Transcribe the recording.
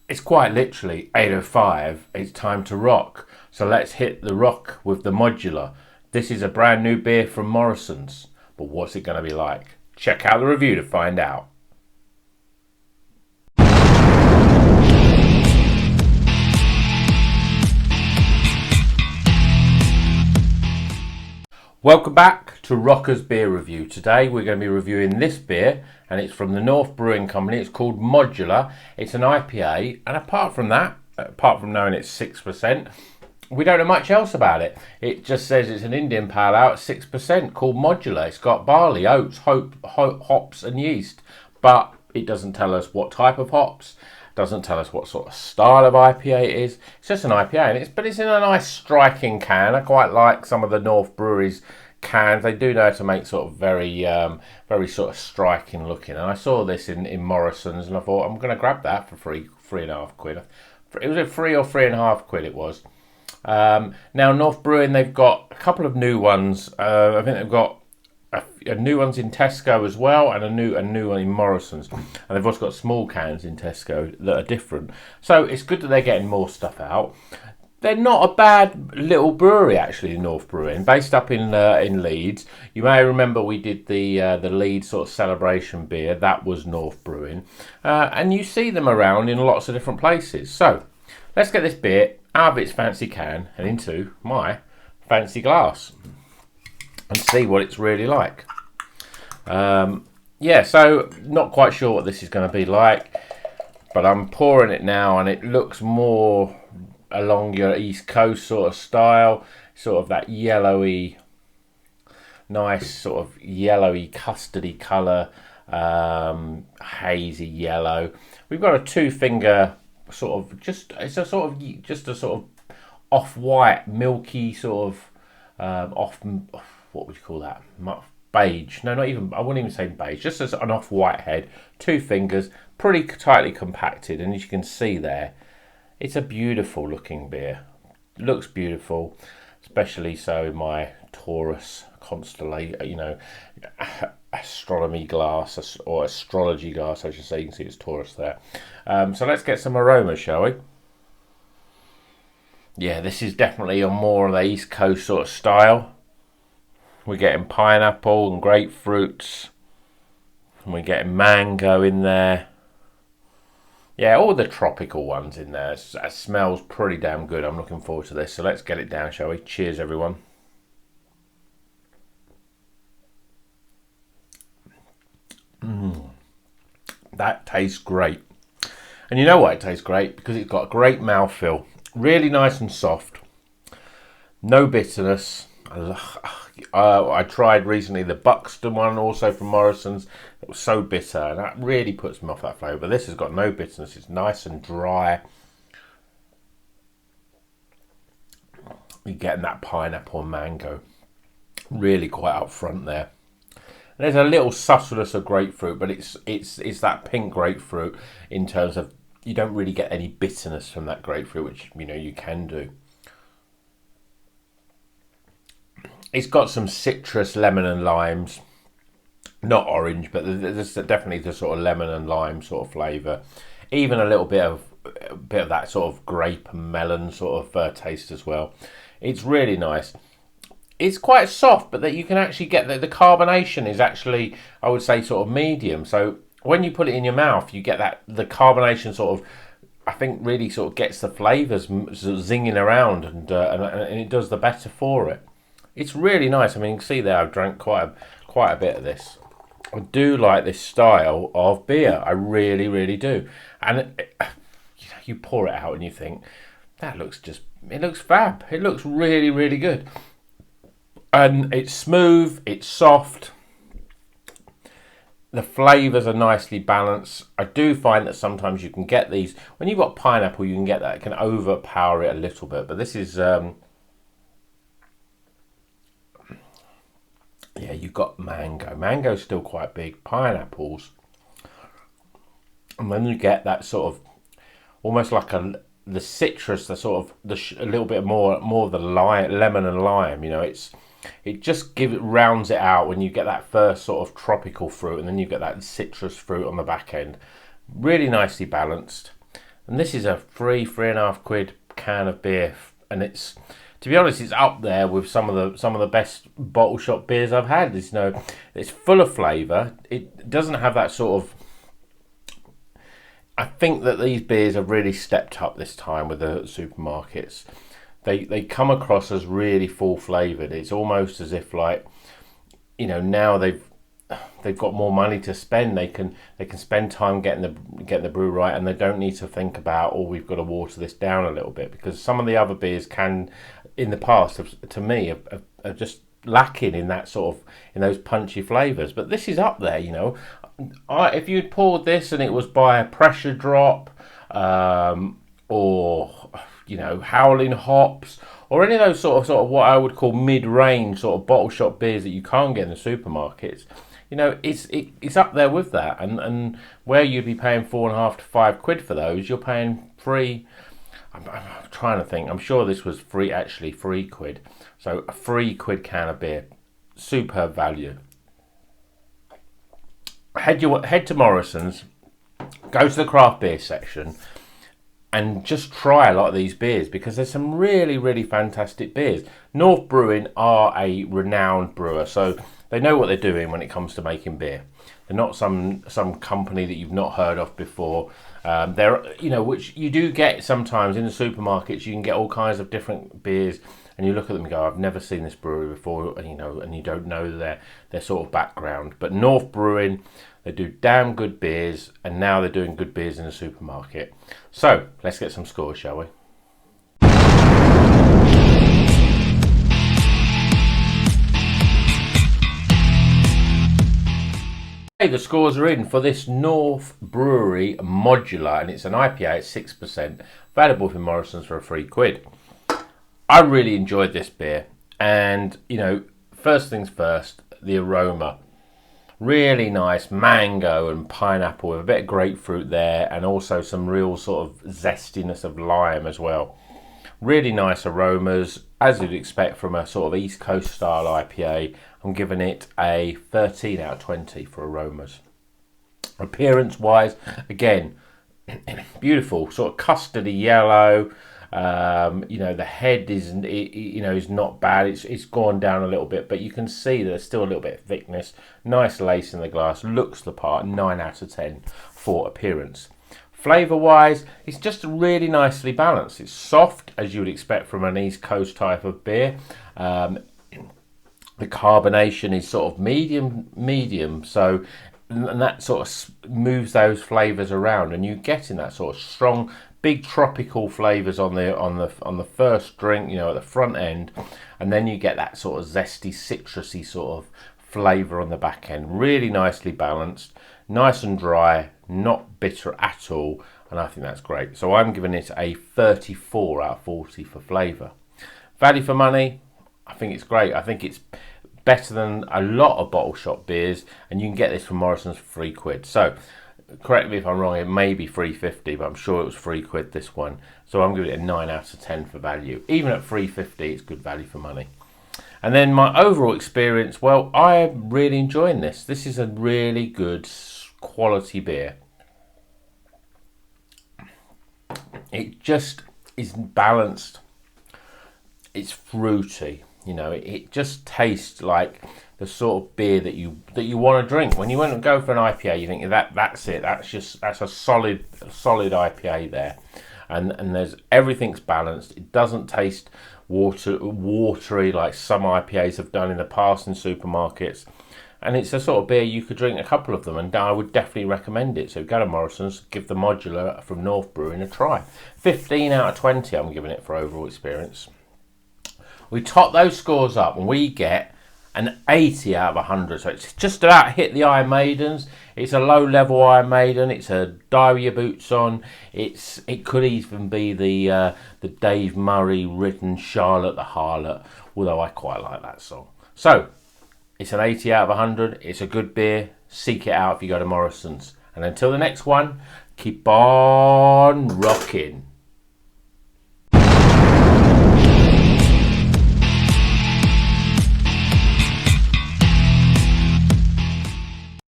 It's quite literally 8:05. It's time to rock. So let's hit the rock with the Modular. This is a brand new beer from Morrisons. But what's it going to be like? Check out the review to find out. Welcome back to Rocker's Beer Review. Today we're going to be reviewing this beer, and it's from the North Brewing Company. It's called Modular. It's an IPA, and apart from knowing it's 6%, we don't know much else about it. It just says it's an Indian pale ale at 6% called Modular. It's got barley, oats, hops and yeast, but it doesn't tell us what type of hops. Doesn't tell us what sort of style of IPA it is. It's just an IPA, but it's in a nice striking can. I quite like some of the North Brewery's cans. They do know how to make sort of very sort of striking looking. And I saw this in Morrisons, and I thought I'm going to grab that for £3.50. It was a £3 or £3.50. It was. Now North Brewing, they've got a couple of new ones. I think they've got a new ones in Tesco as well, and a new one in Morrisons, and they've also got small cans in Tesco that are different. So it's good that they're getting more stuff out. They're not a bad little brewery actually, North Brewing, based up in Leeds. You may remember we did the Leeds sort of celebration beer. That was North Brewing, and you see them around in lots of different places. So let's get this beer out of its fancy can and into my fancy glass and see what it's really like. Yeah, so not quite sure what this is going to be like, but I'm pouring it now, and it looks more along your East Coast sort of style, sort of that yellowy, nice sort of yellowy custardy colour, hazy yellow. We've got a 2-finger sort of just a sort of off-white, milky sort of what would you call that? Beige. No, not even. I wouldn't even say beige. Just as an off-white head, 2 fingers, pretty tightly compacted, and as you can see there, it's a beautiful looking beer. It looks beautiful, especially so in my Taurus constellation, astronomy glass or astrology glass, I should say. You can see it's Taurus there. So let's get some aromas, shall we? Yeah, this is definitely a more of the East Coast sort of style. We're getting pineapple and grapefruits, and we're getting mango in there. Yeah, all the tropical ones in there. It smells pretty damn good. I'm looking forward to this. So let's get it down, shall we? Cheers, everyone. That tastes great. And you know why it tastes great? Because it's got a great mouthfeel. Really nice and soft. No bitterness. I tried recently the Buxton one, also from Morrisons. It was so bitter, and that really puts me off that flavour. But this has got no bitterness. It's nice and dry. You're getting that pineapple and mango really quite up front there. And there's a little subtleness of grapefruit, but it's that pink grapefruit in terms of you don't really get any bitterness from that grapefruit, which you can do. It's got some citrus, lemon and limes. Not orange, but there's definitely the sort of lemon and lime sort of flavour. Even a little bit of that sort of grape and melon sort of taste as well. It's really nice. It's quite soft, but that you can actually get the carbonation is actually, I would say, sort of medium. So when you put it in your mouth, you get the carbonation sort of, I think, really sort of gets the flavours sort of zinging around, and it does the better for it. It's really nice. I mean, you can see there I've drank quite a bit of this. I do like this style of beer. I really, really do. And you pour it out and you think, it looks fab. It looks really, really good. And it's smooth, it's soft. The flavours are nicely balanced. I do find that sometimes you can get these, when you've got pineapple, you can get that. It can overpower it a little bit. But this is... yeah, you've got mango. Mango's still quite big. Pineapples. And then you get that sort of, almost like the citrus, a little bit more of the lemon and lime. It just rounds it out when you get that first sort of tropical fruit, and then you get that citrus fruit on the back end. Really nicely balanced. And this is a £3.5 can of beer, and it's, to be honest, it's up there with some of the best bottle shop beers I've had. It's, you know, it's full of flavour. It doesn't have that sort of. I think that these beers have really stepped up this time with the supermarkets. They come across as really full flavoured. It's almost as if, like, you know, now they've got more money to spend. They can spend time getting the brew right, and they don't need to think about, oh, we've got to water this down a little bit, because some of the other beers can, in the past, to me, are just lacking in that sort of, in those punchy flavours. But this is up there, you know. If you'd poured this and it was by a Pressure Drop, or, you know, Howling Hops, or any of those sort of what I would call mid-range sort of bottle shop beers that you can't get in the supermarkets, you know, it's up there with that. And where you'd be paying £4.5 to £5 for those, you're paying three. I'm trying to think. I'm sure this was free, actually £3. So a £3 can of beer, superb value. Head to Morrisons, go to the craft beer section, and just try a lot of these beers, because there's some really, really fantastic beers. North Brewing are a renowned brewer, so they know what they're doing when it comes to making beer. They're not some company that you've not heard of before. They're, you know, which you do get sometimes in the supermarkets. You can get all kinds of different beers, and you look at them and go, I've never seen this brewery before, and, you know, and you don't know their sort of background. But North Brewing, they do damn good beers, and now they're doing good beers in the supermarket. So let's get some scores, shall we? Hey, the scores are in for this North Brewery Modular, and it's an IPA at 6%, available from Morrisons for a £3. I really enjoyed this beer, and, you know, first things first, the aroma. Really nice mango and pineapple with a bit of grapefruit there, and also some real sort of zestiness of lime as well. Really nice aromas, as you'd expect from a sort of East Coast style IPA. I'm giving it a 13 out of 20 for aromas. Appearance wise, again, beautiful, sort of custardy yellow. You know, the head is not bad. It's gone down a little bit, but you can see there's still a little bit of thickness. Nice lace in the glass, looks the part. 9 out of 10 for appearance. Flavour wise, it's just really nicely balanced. It's soft, as you would expect from an East Coast type of beer. The carbonation is sort of medium, so, and that sort of moves those flavours around, and you get in that sort of strong, big tropical flavours on the first drink, you know, at the front end, and then you get that sort of zesty, citrusy sort of flavour on the back end. Really nicely balanced, nice and dry, not bitter at all, and I think that's great. So I'm giving it a 34 out of 40 for flavour. Value for money, I think it's great. I think it's better than a lot of bottle shop beers, and you can get this from Morrisons for £3. So correct me if I'm wrong, it may be £3.50, but I'm sure it was £3 this one. So I'm giving it a 9 out of 10 for value. Even at £3.50, it's good value for money. And then my overall experience, well, I'm really enjoying this. This is a really good quality beer. It just is balanced. It's fruity. You know, it just tastes like the sort of beer that you want to drink. When you want to go for an IPA, you think that's it. That's a solid IPA there, and there's everything's balanced. It doesn't taste watery like some IPAs have done in the past in supermarkets, and it's a sort of beer you could drink a couple of them, and I would definitely recommend it. So go to Morrisons, give the Modular from North Brewing a try. 15 out of 20 I'm giving it for overall experience. We top those scores up and we get an 80 out of 100. So it's just about hit the Iron Maidens. It's a low-level Iron Maiden. It's a dive your boots on. It could even be the Dave Murray written Charlotte the Harlot, although I quite like that song. So it's an 80 out of 100. It's a good beer. Seek it out if you go to Morrisons. And until the next one, keep on rocking.